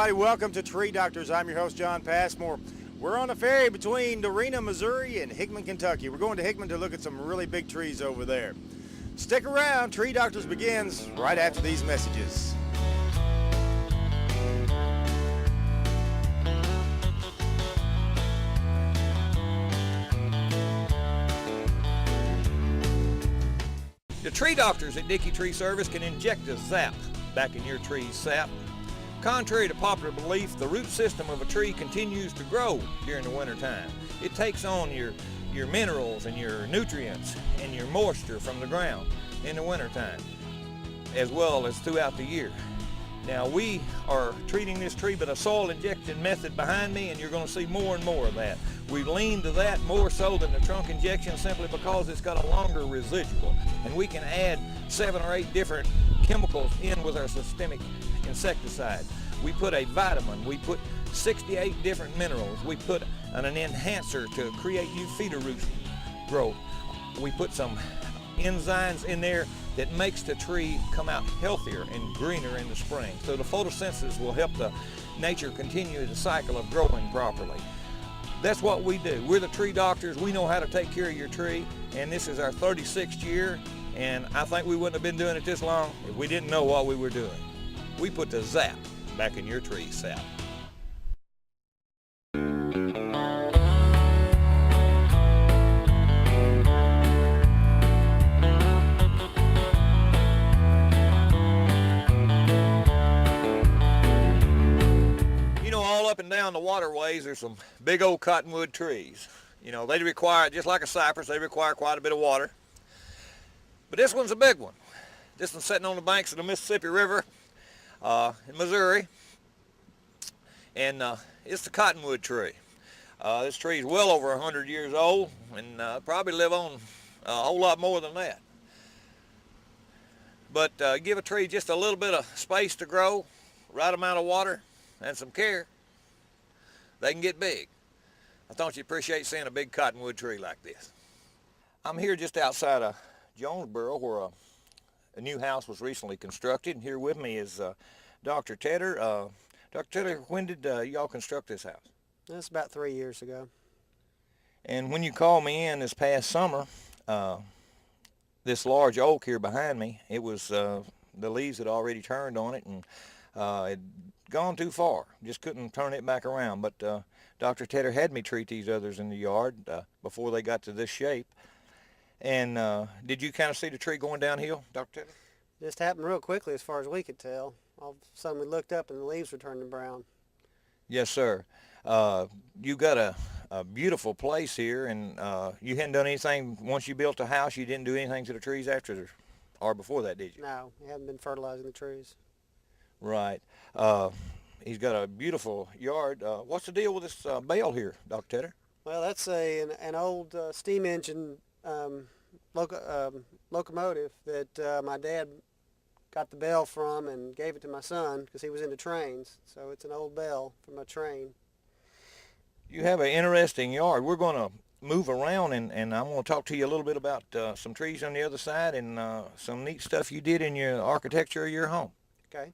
everybody. Welcome to Tree Doctors. I'm your host, John Passmore. We're on a ferry between Darena, Missouri and Hickman, Kentucky. We're going to Hickman to look at some really big trees over there. Stick around. Tree Doctors begins right after these messages. The tree doctors at Dickey Tree Service can inject a zap back in your tree's sap. Contrary to popular belief, the root system of a tree continues to grow during the wintertime. It takes on your minerals and your nutrients and your moisture from the ground in the wintertime, as well as throughout the year. Now we are treating this tree with a soil injection method behind me, and you're going to see more and more of that. We've leaned to that more so than the trunk injection simply because it's got a longer residual, and we can add 7 or 8 different chemicals in with our systemic insecticide. We put a vitamin, we put 68 different minerals, we put an enhancer to create new feeder root growth. We put some enzymes in there that makes the tree come out healthier and greener in the spring. So the photosynthesis will help the nature continue the cycle of growing properly. That's what we do. We're the tree doctors. We know how to take care of your tree, and this is our 36th year, and I think we wouldn't have been doing it this long if we didn't know what we were doing. We put the zap back in your tree sap. Up and down the waterways, there's some big old cottonwood trees. You know, they require, just like a cypress, they require quite a bit of water. But this one's a big one. This one's sitting on the banks of the Mississippi River in Missouri. And it's the cottonwood tree. This tree is well over 100 years old and probably live on a whole lot more than that. But give a tree just a little bit of space to grow, right amount of water, and some care, they can get big. I thought you'd appreciate seeing a big cottonwood tree like this. I'm here just outside of Jonesboro where a new house was recently constructed, and here with me is Dr. Tedder. Dr. Tedder, when did y'all construct this house? That's about 3 years ago. And when you called me in this past summer, this large oak here behind me, it was, the leaves had already turned on it, and it gone too far. Just couldn't turn it back around. But Dr. Tedder had me treat these others in the yard before they got to this shape. And did you kind of see the tree going downhill, Dr. Tedder? Just happened real quickly as far as we could tell. All of a sudden we looked up and the leaves were turning brown. Yes, sir. You got a beautiful place here, and you hadn't done anything once you built the house. You didn't do anything to the trees after or before that, did you? No, we haven't been fertilizing the trees. Right. He's got a beautiful yard. What's the deal with this bale here, Dr. Tedder? Well, that's an old steam engine locomotive that my dad got the bell from and gave it to my son because he was into trains. So it's an old bell from a train. You have an interesting yard. We're going to move around, and I'm going to talk to you a little bit about some trees on the other side and some neat stuff you did in your architecture of your home. Okay.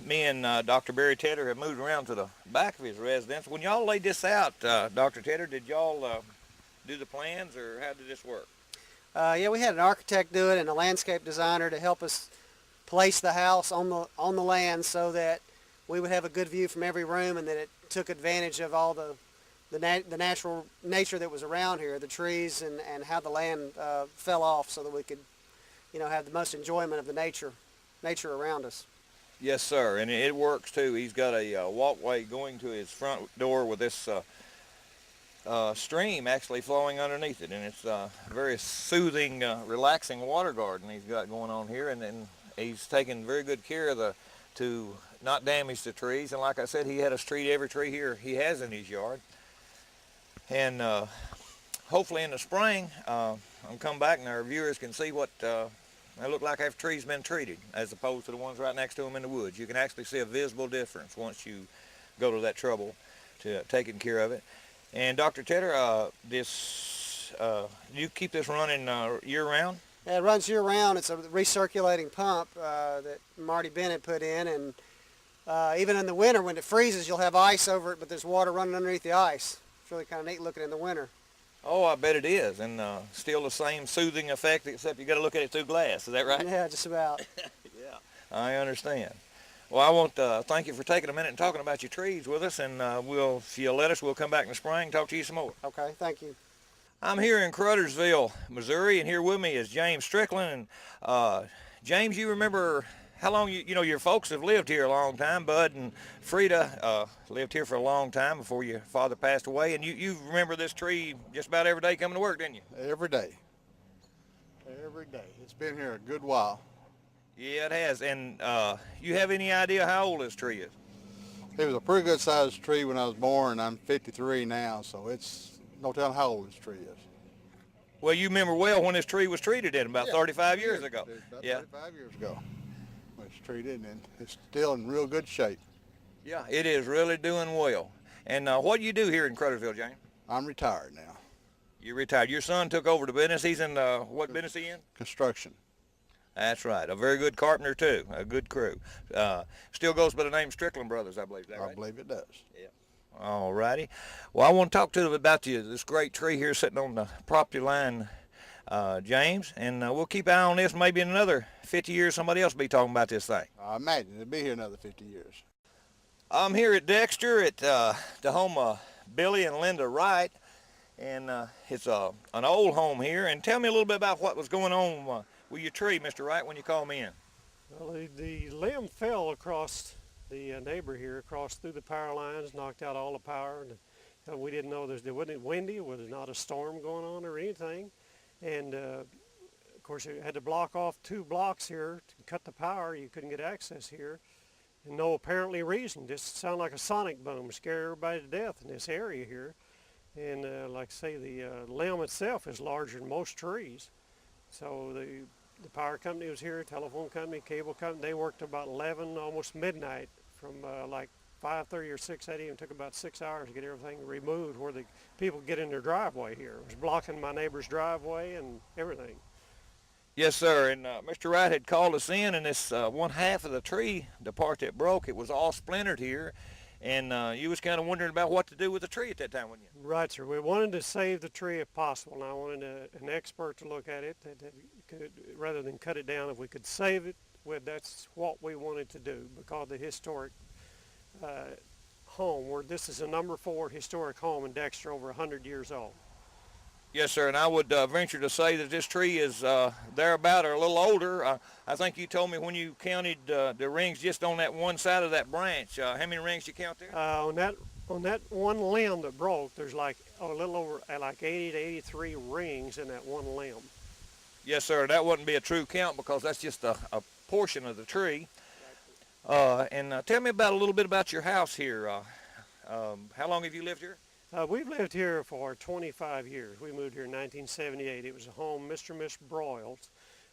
Me and Dr. Barry Tedder have moved around to the back of his residence. When y'all laid this out, Dr. Tedder, did y'all do the plans, or how did this work? Yeah, we had an architect do it and a landscape designer to help us place the house on the land so that we would have a good view from every room, and that it took advantage of all the natural nature that was around here, the trees and how the land fell off, so that we could, have the most enjoyment of the nature around us. Yes, sir, and it works too. He's got a walkway going to his front door with this stream actually flowing underneath it, and it's a very soothing, relaxing water garden he's got going on here, and then he's taking very good care of to not damage the trees. And like I said, he had us treat every tree here he has in his yard, and hopefully in the spring I'll come back and our viewers can see what they look like after trees been treated, as opposed to the ones right next to them in the woods. You can actually see a visible difference once you go to that trouble to taking care of it. And Dr. Tedder, you keep this running year-round? Yeah, it runs year-round. It's a recirculating pump that Marty Bennett put in, and Even in the winter when it freezes, you'll have ice over it, but there's water running underneath the ice. It's really kind of neat looking in the winter. Oh, I bet it is, and still the same soothing effect, except you got to look at it through glass. Is that right? Yeah, just about. Yeah, I understand. Well, I want to thank you for taking a minute and talking about your trees with us, and if you'll let us, we'll come back in the spring and talk to you some more. Okay, thank you. I'm here in Cruttersville, Missouri, and here with me is James Strickland. And James, you remember how long your folks have lived here a long time. Bud and Frida lived here for a long time before your father passed away, and you remember this tree just about every day coming to work, didn't you? Every day. Every day. It's been here a good while. Yeah, it has. And you have any idea how old this tree is? It was a pretty good sized tree when I was born. I'm 53 now, so it's no telling how old this tree is. Well, you remember well when this tree was treated in about 35 years ago. About Yeah. 35 years ago. It's treated, and it's still in real good shape. Yeah, it is really doing well. And what do you do here in Cruttersville, James? I'm retired now. You're retired. Your son took over the business. He's in what business he in? Construction. That's right. A very good carpenter too. A good crew. Still goes by the name Strickland Brothers, I believe. Is that right? I believe it does. Yeah. All righty. Well, I want to talk to you about this great tree here sitting on the property line, James, and we'll keep an eye on this. Maybe in another 50 years, somebody else will be talking about this thing. I imagine it'll be here another 50 years. I'm here at Dexter at the home of Billy and Linda Wright, and it's an old home here. And tell me a little bit about what was going on with your tree, Mr. Wright, when you called me in. Well, the limb fell across the neighbor here, across through the power lines, knocked out all the power. And we didn't know it wasn't windy, there was not a storm going on or anything. And of course, it had to block off 2 blocks here to cut the power. You couldn't get access here. And no apparently reason, just sounded like a sonic boom, scared everybody to death in this area here. And like I say, the limb itself is larger than most trees. So the power company was here, telephone company, cable company. They worked about 11, almost midnight, from like 5:30 or 6:30, and took about 6 hours to get everything removed where the people get in their driveway here. It was blocking my neighbor's driveway and everything. Yes, sir. And Mr. Wright had called us in, and this one half of the tree, the part that broke, it was all splintered here. And you was kind of wondering about what to do with the tree at that time, wasn't you? Right, sir. We wanted to save the tree if possible, and I wanted an expert to look at it that could, rather than cut it down, if we could save it, that's what we wanted to do, because the historic home, where this is a number 4 historic home in Dexter, over 100 years old. Yes, sir, and I would venture to say that this tree is thereabout or a little older. I think you told me when you counted the rings just on that one side of that branch. How many rings you count there? On that one limb that broke, there's like a little over like 80 to 83 rings in that one limb. Yes, sir. That wouldn't be a true count because that's just a portion of the tree. And tell me about a little bit about your house here. How long have you lived here? We've lived here for 25 years. We moved here in 1978. It was a home Mr. and Miss Broyles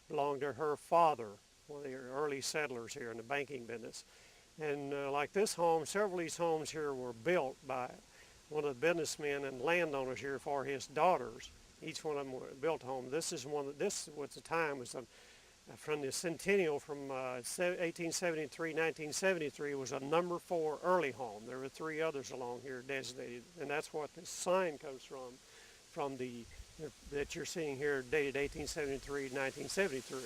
belonged to her father, one of the early settlers here in the banking business. And like this home, several of these homes here were built by one of the businessmen and landowners here for his daughters. Each one of them built a home. This is one that this was the time was from the centennial from 1873, 1973 was a number 4 early home. There were 3 others along here designated, and that's what this sign comes from that you're seeing here, dated 1873, 1973.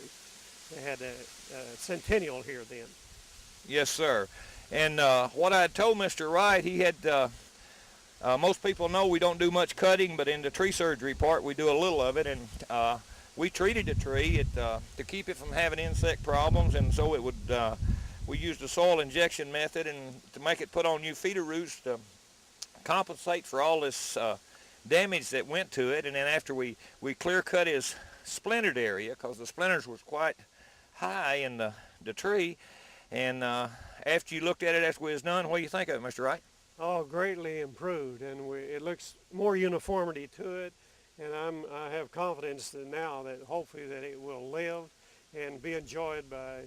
They had a centennial here then. Yes, sir. And what I told Mr. Wright, he had, most people know we don't do much cutting, but in the tree surgery part, we do a little of it, and we treated the tree to keep it from having insect problems, and so it would, we used a soil injection method and to make it put on new feeder roots to compensate for all this damage that went to it. And then after we clear cut his splintered area, because the splinters was quite high in the tree, and after you looked at it after we was done, what do you think of it, Mr. Wright? Oh, greatly improved, and it looks more uniformity to it. And I have confidence that now that hopefully that it will live and be enjoyed by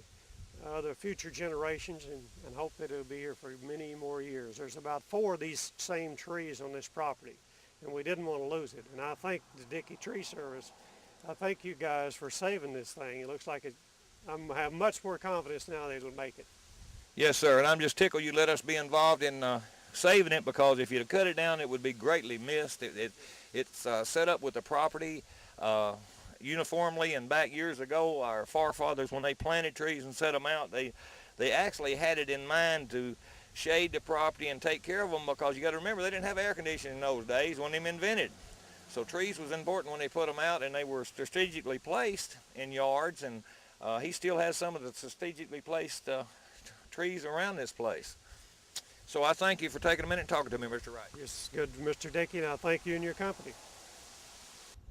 other future generations, and hope that it'll be here for many more years. There's about 4 of these same trees on this property, and we didn't want to lose it. And I thank the Dickey Tree Service. I thank you guys for saving this thing. It looks like I have much more confidence now that it'll make it. Yes, sir, and I'm just tickled you let us be involved in saving it, because if you'd have cut it down, it would be greatly missed. It's set up with the property uniformly, and back years ago, our forefathers, when they planted trees and set them out, they actually had it in mind to shade the property and take care of them, because you got to remember, they didn't have air conditioning in those days when they were invented. So trees was important when they put them out, and they were strategically placed in yards, and he still has some of the strategically placed trees around this place. So I thank you for taking a minute and talking to me, Mr. Wright. It's good, Mr. Dickey, and I thank you and your company.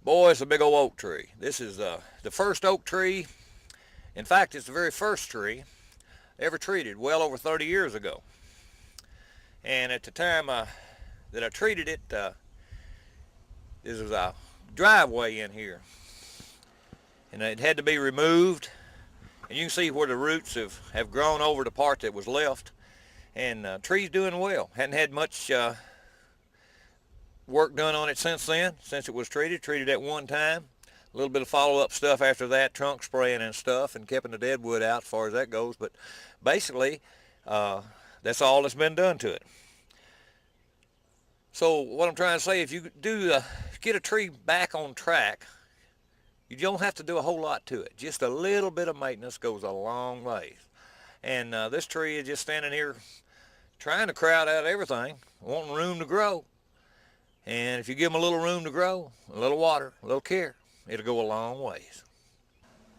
Boy, it's a big old oak tree. This is the first oak tree. In fact, it's the very first tree ever treated well over 30 years ago. And at the time that I treated it, this was a driveway in here. And it had to be removed. And you can see where the roots have grown over the part that was left. And tree's doing well. Hadn't had much work done on it since then, since it was treated at one time. A little bit of follow-up stuff after that, trunk spraying and stuff, and keeping the dead wood out as far as that goes. But basically, that's all that's been done to it. So what I'm trying to say, if you do get a tree back on track, you don't have to do a whole lot to it. Just a little bit of maintenance goes a long ways. And this tree is just standing here trying to crowd out everything, wanting room to grow. And if you give them a little room to grow, a little water, a little care, it'll go a long ways.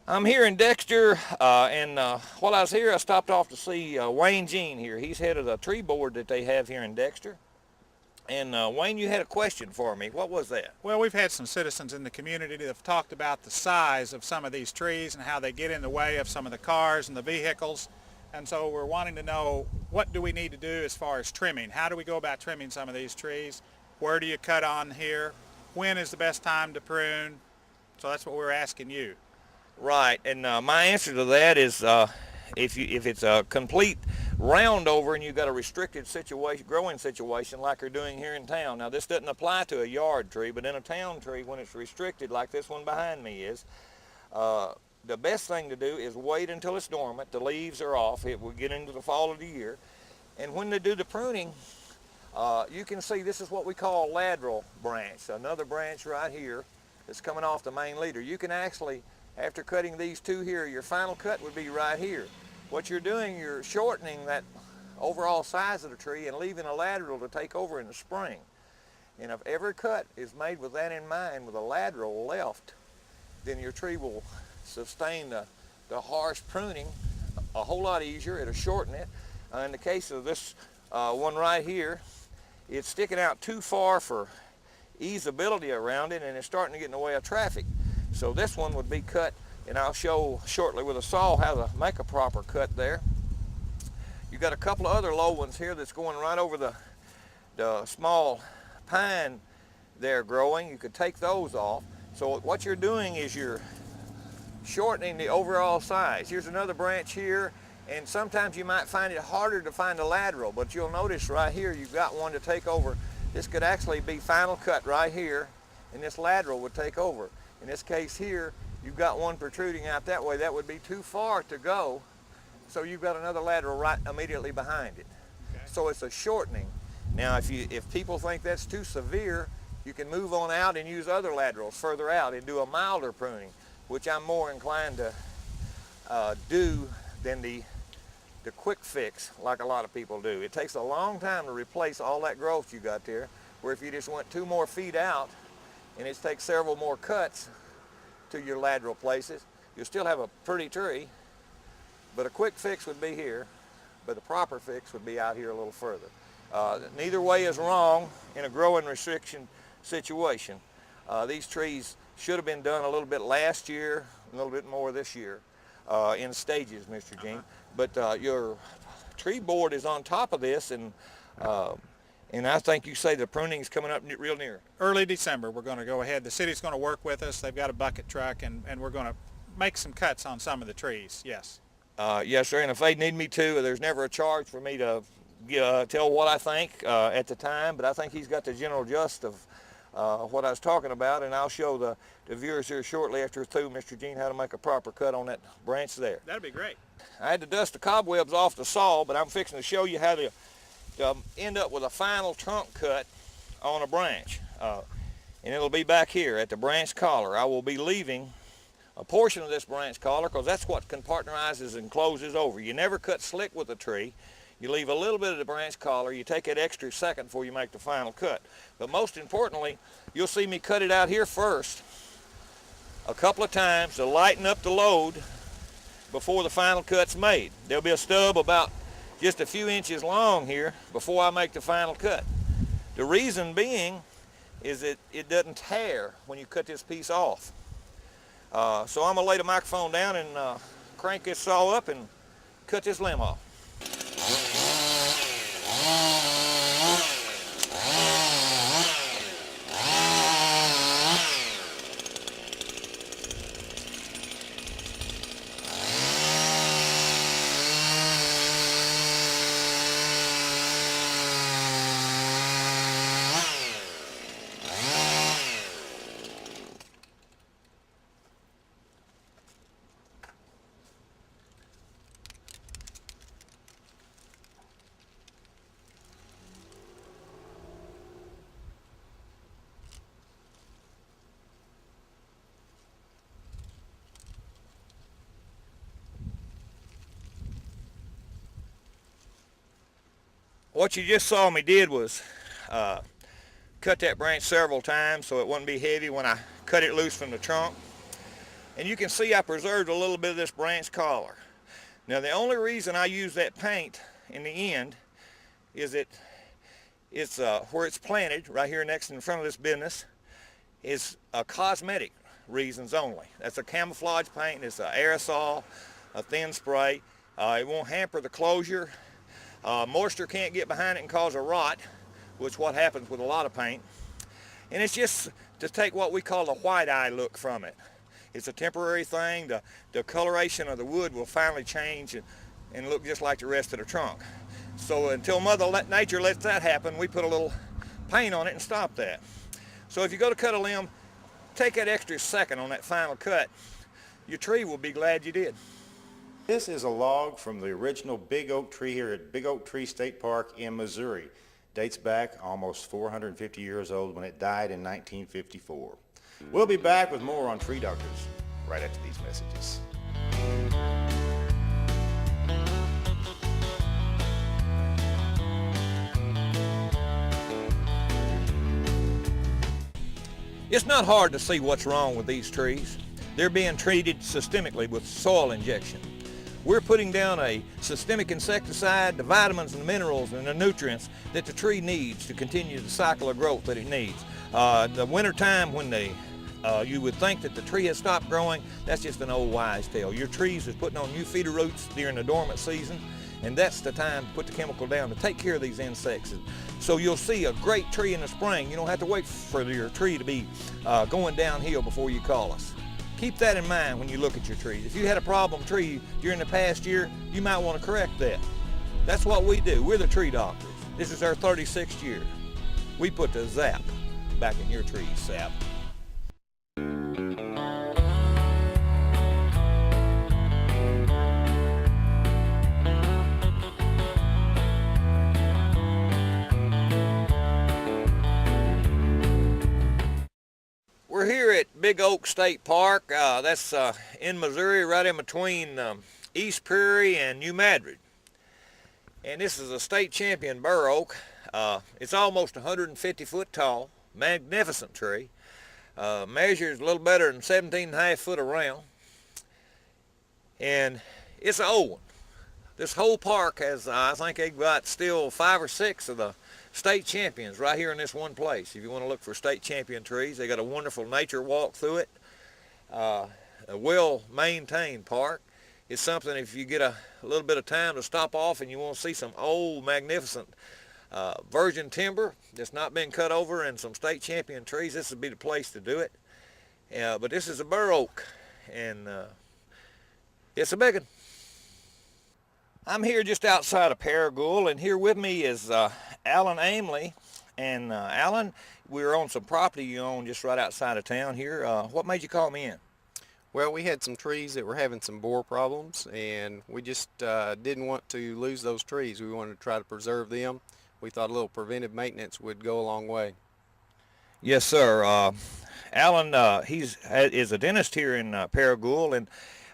I'm here in Dexter, and while I was here, I stopped off to see Wayne Jean here. He's head of the tree board that they have here in Dexter. And Wayne, you had a question for me. What was that? Well, we've had some citizens in the community that have talked about the size of some of these trees and how they get in the way of some of the cars and the vehicles. And so we're wanting to know, what do we need to do as far as trimming? How do we go about trimming some of these trees? Where do you cut on here? When is the best time to prune? So that's what we're asking you. Right, and my answer to that is if it's a complete round over and you've got a restricted situation, growing situation like you're doing here in town. Now this doesn't apply to a yard tree, but in a town tree, when it's restricted like this one behind me is, the best thing to do is wait until it's dormant, the leaves are off, it will get into the fall of the year. And when they do the pruning, you can see this is what we call a lateral branch, another branch right here that's coming off the main leader. You can actually, after cutting these two here, your final cut would be right here. What you're doing, you're shortening that overall size of the tree and leaving a lateral to take over in the spring. And if every cut is made with that in mind, with a lateral left, then your tree will sustain the harsh pruning a whole lot easier. It'll shorten it. In the case of this one right here, it's sticking out too far for easeability around it, and it's starting to get in the way of traffic. So this one would be cut, and I'll show shortly with a saw how to make a proper cut there. You've got a couple of other low ones here that's going right over the small pine there growing. You could take those off. So what you're doing is you're shortening the overall size. Here's another branch here, and sometimes you might find it harder to find a lateral, but you'll notice right here you've got one to take over. This could actually be final cut right here, and this lateral would take over. In this case here, you've got one protruding out that way. That would be too far to go, so you've got another lateral right immediately behind it. Okay. So it's a shortening. Now if people think that's too severe, you can move on out and use other laterals further out and do a milder pruning, which I'm more inclined to do than the quick fix like a lot of people do. It takes a long time to replace all that growth you got there, where if you just went 2 more feet out and it takes several more cuts to your lateral places, you'll still have a pretty tree, but a quick fix would be here, but the proper fix would be out here a little further. Neither way is wrong in a growing restriction situation. These trees should have been done a little bit last year, a little bit more this year, in stages, Mr. Jean. But your tree board is on top of this, and I think you say the pruning's coming up real near. Early December, we're going to go ahead. The city's going to work with us. They've got a bucket truck, and we're going to make some cuts on some of the trees, yes. Yes, sir, and if they need me to, there's never a charge for me to tell what I think at the time, but I think he's got the general gist of what I was talking about, and I'll show the viewers here shortly after through, Mr. Jean, how to make a proper cut on that branch there. That'd be great. I had to dust the cobwebs off the saw, but I'm fixing to show you how to end up with a final trunk cut on a branch. And it'll be back here at the branch collar. I will be leaving a portion of this branch collar because that's what compartmentalizes and closes over. You never cut slick with a tree. You leave a little bit of the branch collar. You take that extra second before you make the final cut. But most importantly, you'll see me cut it out here first a couple of times to lighten up the load before the final cut's made. There'll be a stub about just a few inches long here before I make the final cut. The reason being is that it doesn't tear when you cut this piece off. So I'm gonna lay the microphone down and crank this saw up and cut this limb off. What you just saw me did was cut that branch several times so it wouldn't be heavy when I cut it loose from the trunk. And you can see I preserved a little bit of this branch collar. Now the only reason I use that paint in the end is it's where it's planted right here next in front of this business is cosmetic reasons only. That's a camouflage paint. It's an aerosol, a thin spray. It won't hamper the closure. Moisture can't get behind it and cause a rot, which is what happens with a lot of paint. And it's just to take what we call the white eye look from it. It's a temporary thing. The coloration of the wood will finally change and look just like the rest of the trunk. So until Mother Nature lets that happen, we put a little paint on it and stop that. So if you go to cut a limb, take that extra second on that final cut. Your tree will be glad you did. This is a log from the original big oak tree here at Big Oak Tree State Park in Missouri. Dates back almost 450 years old when it died in 1954. We'll be back with more on Tree Doctors right after these messages. It's not hard to see what's wrong with these trees. They're being treated systemically with soil injection. We're putting down a systemic insecticide, the vitamins and the minerals and the nutrients that the tree needs to continue the cycle of growth that it needs. The winter time when you would think that the tree has stopped growing, that's just an old wives' tale. Your trees is putting on new feeder roots during the dormant season, and that's the time to put the chemical down to take care of these insects. So you'll see a great tree in the spring. You don't have to wait for your tree to be going downhill before you call us. Keep that in mind when you look at your trees. If you had a problem tree during the past year, you might want to correct that. That's what we do. We're the tree doctors. This is our 36th year. We put the zap back in your trees, sap. We're here at Big Oak State Park. That's in Missouri, right in between East Prairie and New Madrid. And this is a state champion bur oak. It's almost 150 foot tall, magnificent tree. Measures a little better than 17.5 foot around. And it's an old one. This whole park has, I think they've got still 5 or 6 of the state champions right here in this one place. If you want to look for state champion trees, they got a wonderful nature walk through it. A well-maintained park. It's something if you get a little bit of time to stop off and you want to see some old, magnificent virgin timber that's not been cut over and some state champion trees, this would be the place to do it. But this is a bur oak, and it's a big one. I'm here just outside of Paragould, and here with me is Alan Aimley. And Alan, we're on some property you own just right outside of town here. What made you call me in? Well, we had some trees that were having some borer problems, and we just didn't want to lose those trees. We wanted to try to preserve them. We thought a little preventive maintenance would go a long way. Yes, sir. Alan, is a dentist here in Paragould, and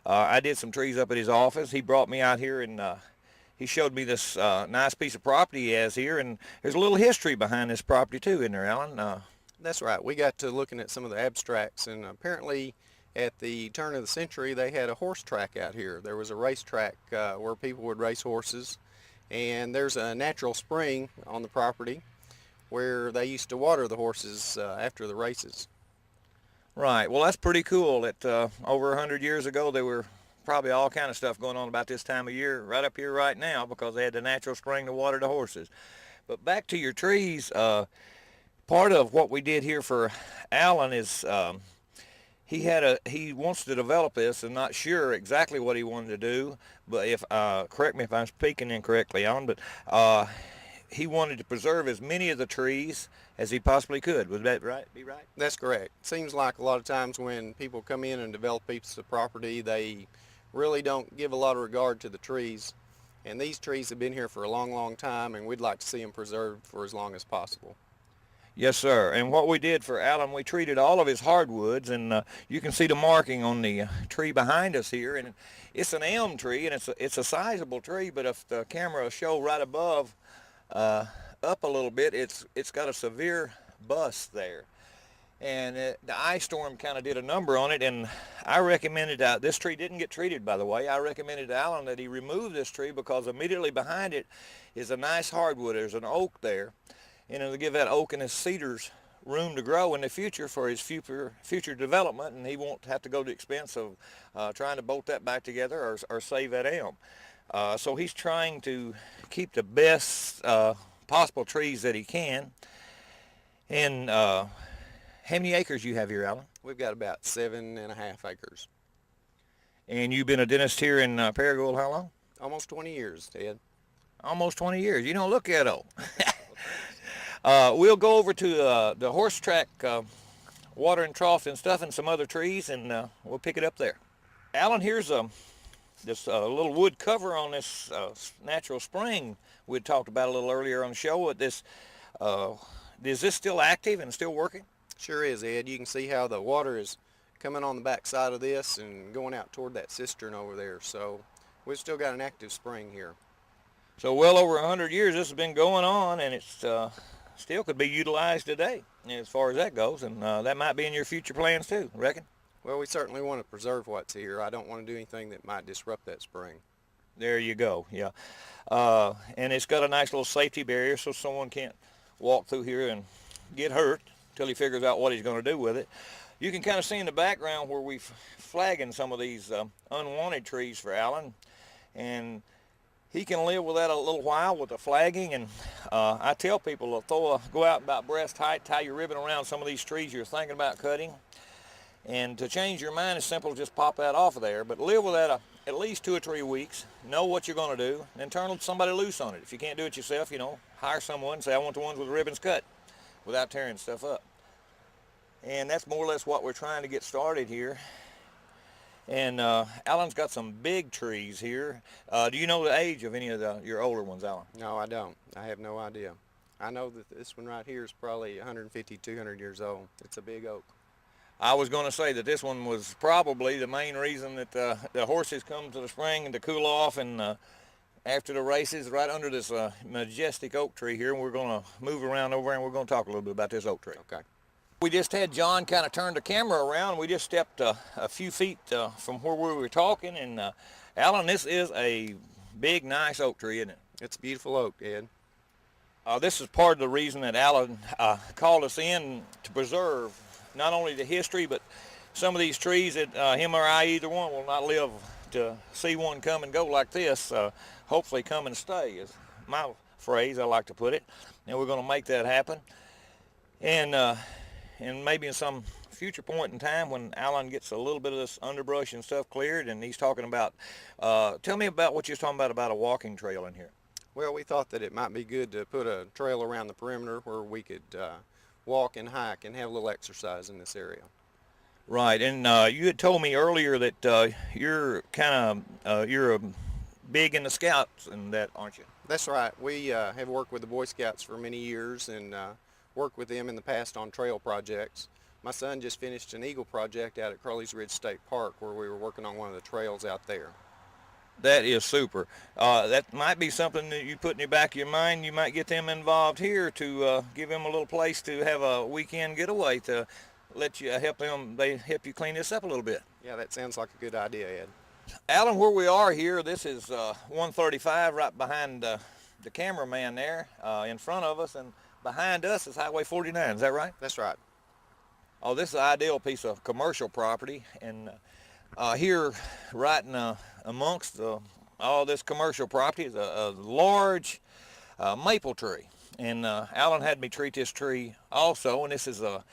I did some trees up at his office. He brought me out here and he showed me this nice piece of property he has here, and there's a little history behind this property too, isn't there, Alan? That's right. We got to looking at some of the abstracts, and apparently at the turn of the century they had a horse track out here. There was a racetrack where people would race horses, and there's a natural spring on the property where they used to water the horses after the races. Right. Well, that's pretty cool that over 100 years ago there were probably all kind of stuff going on about this time of year right up here right now because they had the natural spring to water the horses. But back to your trees, part of what we did here for Alan is he wants to develop this and not sure exactly what he wanted to do, but if correct me if I'm speaking incorrectly, Alan, but he wanted to preserve as many of the trees as he possibly could. Would that be right? That's correct. Seems like a lot of times when people come in and develop pieces of property, they really don't give a lot of regard to the trees. And these trees have been here for a long, long time, and we'd like to see them preserved for as long as possible. Yes, sir. And what we did for Alan, we treated all of his hardwoods, and you can see the marking on the tree behind us here. And it's an elm tree, and it's a sizable tree, but if the camera will show right above, up a little bit, it's got a severe bust there, and the ice storm kind of did a number on it, and I recommended this tree didn't get treated, by the way. I recommended to Alan that he remove this tree because immediately behind it is a nice hardwood. There's an oak there, and it'll give that oak and his cedars room to grow in the future for his future development, and he won't have to go to the expense of trying to bolt that back together or save that elm. So he's trying to keep the best possible trees that he can. And how many acres you have here, Alan? We've got about 7.5 acres. And you've been a dentist here in Paragould how long? Almost 20 years, Ted. Almost 20 years. You don't look that old. We'll go over to the horse track watering trough and stuff and some other trees, and we'll pick it up there. Alan, here's this little wood cover on this natural spring we talked about a little earlier on the show. Is this still active and still working? Sure is, Ed. You can see how the water is coming on the back side of this and going out toward that cistern over there. So we've still got an active spring here. So well over 100 years this has been going on, and it's still could be utilized today as far as that goes, and that might be in your future plans too, reckon? Well, we certainly want to preserve what's here. I don't want to do anything that might disrupt that spring. There you go, yeah. And it's got a nice little safety barrier so someone can't walk through here and get hurt until he figures out what he's going to do with it. You can kind of see in the background where we're flagging some of these unwanted trees for Alan, and he can live with that a little while with the flagging. And I tell people to go out about breast height, tie your ribbon around some of these trees you're thinking about cutting. And to change your mind, it's simple, just pop that off of there. But live with that at least 2 or 3 weeks. Know what you're going to do, and then turn somebody loose on it. If you can't do it yourself, hire someone and say, I want the ones with the ribbons cut without tearing stuff up. And that's more or less what we're trying to get started here. And Alan's got some big trees here. Do you know the age of any of your older ones, Alan? No, I don't. I have no idea. I know that this one right here is probably 150, 200 years old. It's a big oak. I was going to say that this one was probably the main reason that the horses come to the spring and to cool off, and after the races right under this majestic oak tree here. And we're going to move around over and we're going to talk a little bit about this oak tree. Okay. We just had John kind of turn the camera around. We just stepped a few feet from where we were talking, and Alan, this is a big, nice oak tree, isn't it? It's a beautiful oak, Ed. This is part of the reason that Alan called us in to preserve not only the history, but some of these trees that him or I, either one, will not live to see one come and go like this. Hopefully come and stay is my phrase, I like to put it. And we're going to make that happen. And maybe in some future point in time when Alan gets a little bit of this underbrush and stuff cleared, and he's talking about, tell me about what you were talking about a walking trail in here. Well, we thought that it might be good to put a trail around the perimeter where we could walk and hike and have a little exercise in this area. Right, and you had told me earlier that you're you're big in the Scouts and that, aren't you? That's right. We have worked with the Boy Scouts for many years and worked with them in the past on trail projects. My son just finished an Eagle project out at Crowley's Ridge State Park where we were working on one of the trails out there. That is super. That might be something that you put in the back of your mind. You might get them involved here to give them a little place to have a weekend getaway to let you help them. They help you clean this up a little bit. Yeah, that sounds like a good idea, Ed. Alan, where we are here, this is 135 right behind the cameraman there in front of us, and behind us is Highway 49. Is that right? That's right. Oh, this is an ideal piece of commercial property, and here right amongst all this commercial property is a large maple tree, and Alan had me treat this tree also, and this is a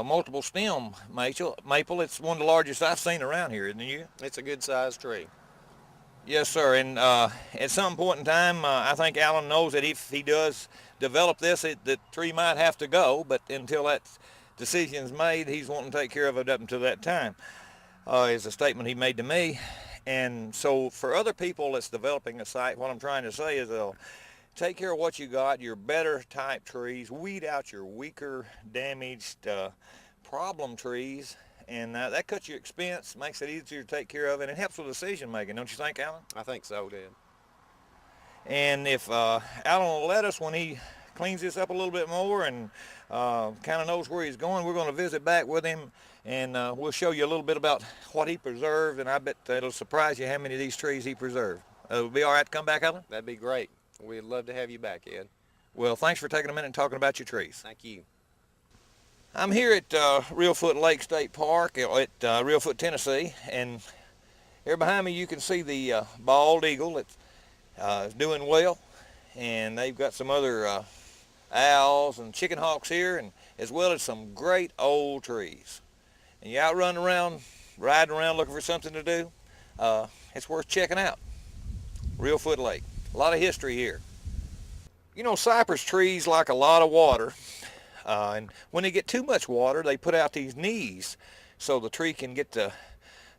multiple stem maple. It's one of the largest I've seen around here, isn't it? It's a good sized tree. Yes, sir, and at some point in time, I think Alan knows that if he does develop this, the tree might have to go, but until that decision is made, he's wanting to take care of it up until that time, is a statement he made to me. And so for other people that's developing a site, what I'm trying to say is they'll take care of what you got, your better type trees, weed out your weaker, damaged, problem trees, and that cuts your expense, makes it easier to take care of, and it helps with decision making, don't you think, Alan? I think so, Dad. And if Alan will let us, when he cleans this up a little bit more and kind of knows where he's going, we're going to visit back with him, and we'll show you a little bit about what he preserved, and I bet it'll surprise you how many of these trees he preserved. It'll be all right to come back, Alan? That'd be great. We'd love to have you back, Ed. Well, thanks for taking a minute and talking about your trees. Thank you. I'm here at Reelfoot Lake State Park at Reelfoot, Tennessee, and here behind me you can see the bald eagle that is doing well, and they've got some other owls and chicken hawks here, and as well as some great old trees. And you out running around, riding around looking for something to do, it's worth checking out. Reelfoot Lake. A lot of history here. You know, cypress trees like a lot of water, and when they get too much water, they put out these knees so the tree can get the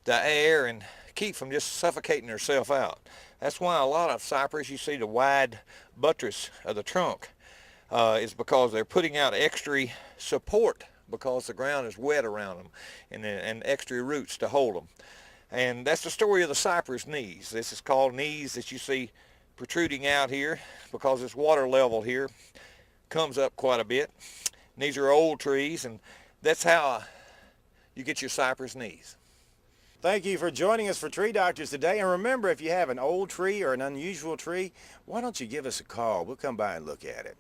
air and keep from just suffocating herself out. That's why a lot of cypress, you see the wide buttress of the trunk, is because they're putting out extra support because the ground is wet around them, and extra roots to hold them. And that's the story of the cypress knees. This is called knees that you see protruding out here because this water level here comes up quite a bit. And these are old trees, and that's how you get your cypress knees. Thank you for joining us for Tree Doctors today. And remember, if you have an old tree or an unusual tree, why don't you give us a call? We'll come by and look at it.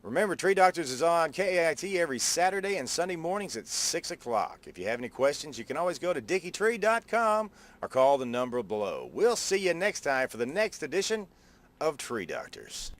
Remember, Tree Doctors is on KAIT every Saturday and Sunday mornings at 6 o'clock. If you have any questions, you can always go to dickeytree.com or call the number below. We'll see you next time for the next edition of Tree Doctors.